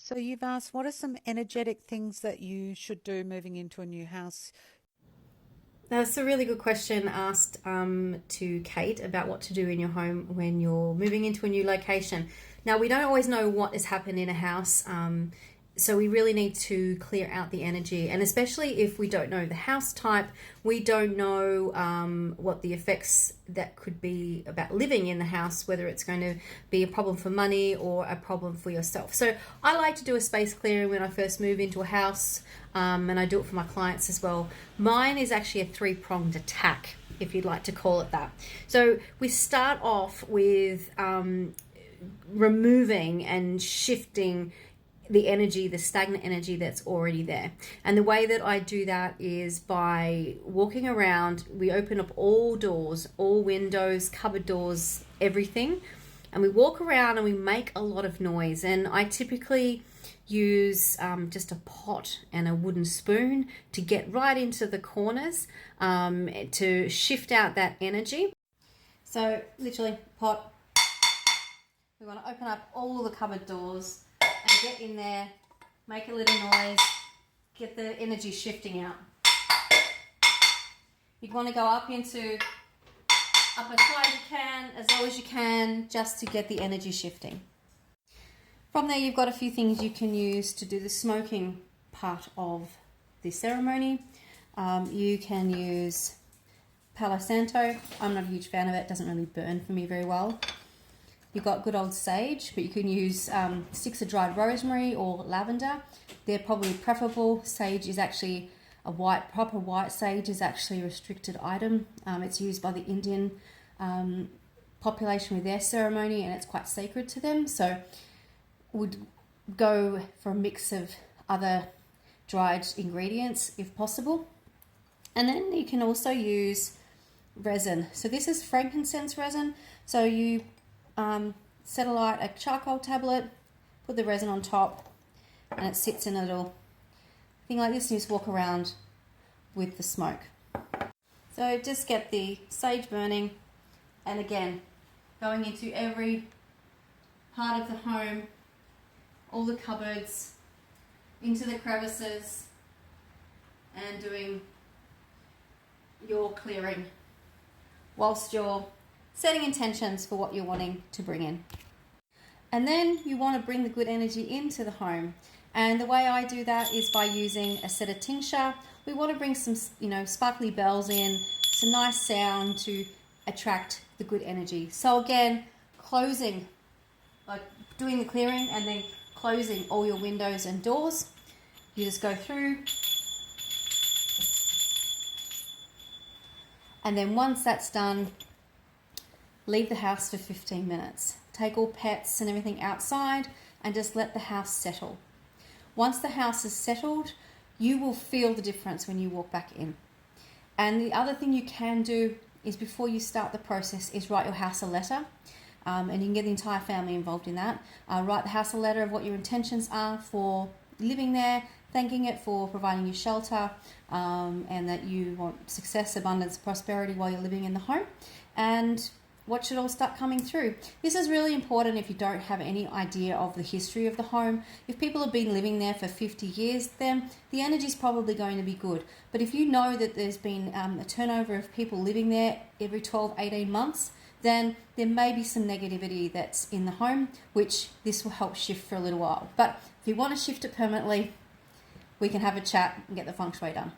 So you've asked, what are some energetic things that you should do moving into a new house? That's a really good question asked to Kate about what to do in your home when you're moving into a new location. Now, we don't always know what has happened in a house, so we really need to clear out the energy. And especially if we don't know the house type, we don't know what the effects that could be about living in the house, whether it's going to be a problem for money or a problem for yourself. So I like to do a space clearing when I first move into a house. And I do it for my clients as well. Mine is actually a three-pronged attack, if you'd like to call it that. So we start off with removing and shifting the energy, the stagnant energy that's already there. And the way that I do that is by walking around. We open up all doors, all windows, cupboard doors, everything. And we walk around and we make a lot of noise. And I typically use just a pot and a wooden spoon to get right into the corners to shift out that energy. So literally pot. We want to open up all the cupboard doors and get in there, make a little noise, get the energy shifting out. You want to go up as high as you can, as low as you can, just to get the energy shifting. From there, you've got a few things you can use to do the smoking part of the ceremony. You can use Palo Santo. I'm not a huge fan of it. It doesn't really burn for me very well. You've got good old sage, but you can use sticks of dried rosemary or lavender. They're probably preferable. Sage is actually proper white sage is actually a restricted item. It's used by the Indian population with their ceremony, and it's quite sacred to them. So would go for a mix of other dried ingredients if possible. And then you can also use resin. So this is frankincense resin. So you set alight a charcoal tablet, put the resin on top, and it sits in a little thing like this, and you just walk around with the smoke. So just get the sage burning, and again, going into every part of the home, all the cupboards, into the crevices, and doing your clearing whilst you're setting intentions for what you're wanting to bring in. And then you want to bring the good energy into the home. And the way I do that is by using a set of tincture. We want to bring some, sparkly bells in, some nice sound to attract the good energy. So again, closing, like doing the clearing and then closing all your windows and doors. You just go through. And then once that's done, leave the house for 15 minutes. Take all pets and everything outside and just let the house settle. Once the house is settled, you will feel the difference when you walk back in. And the other thing you can do is, before you start the process, is write your house a letter. And you can get the entire family involved in that. Write the house a letter of what your intentions are for living there, thanking it for providing you shelter, and that you want success, abundance, prosperity while you're living in the home. And what should all start coming through. This is really important if you don't have any idea of the history of the home. If people have been living there for 50 years, then the energy is probably going to be good. But if you know that there's been a turnover of people living there every 12, 18 months, then there may be some negativity that's in the home, which this will help shift for a little while. But if you want to shift it permanently, we can have a chat and get the feng shui done.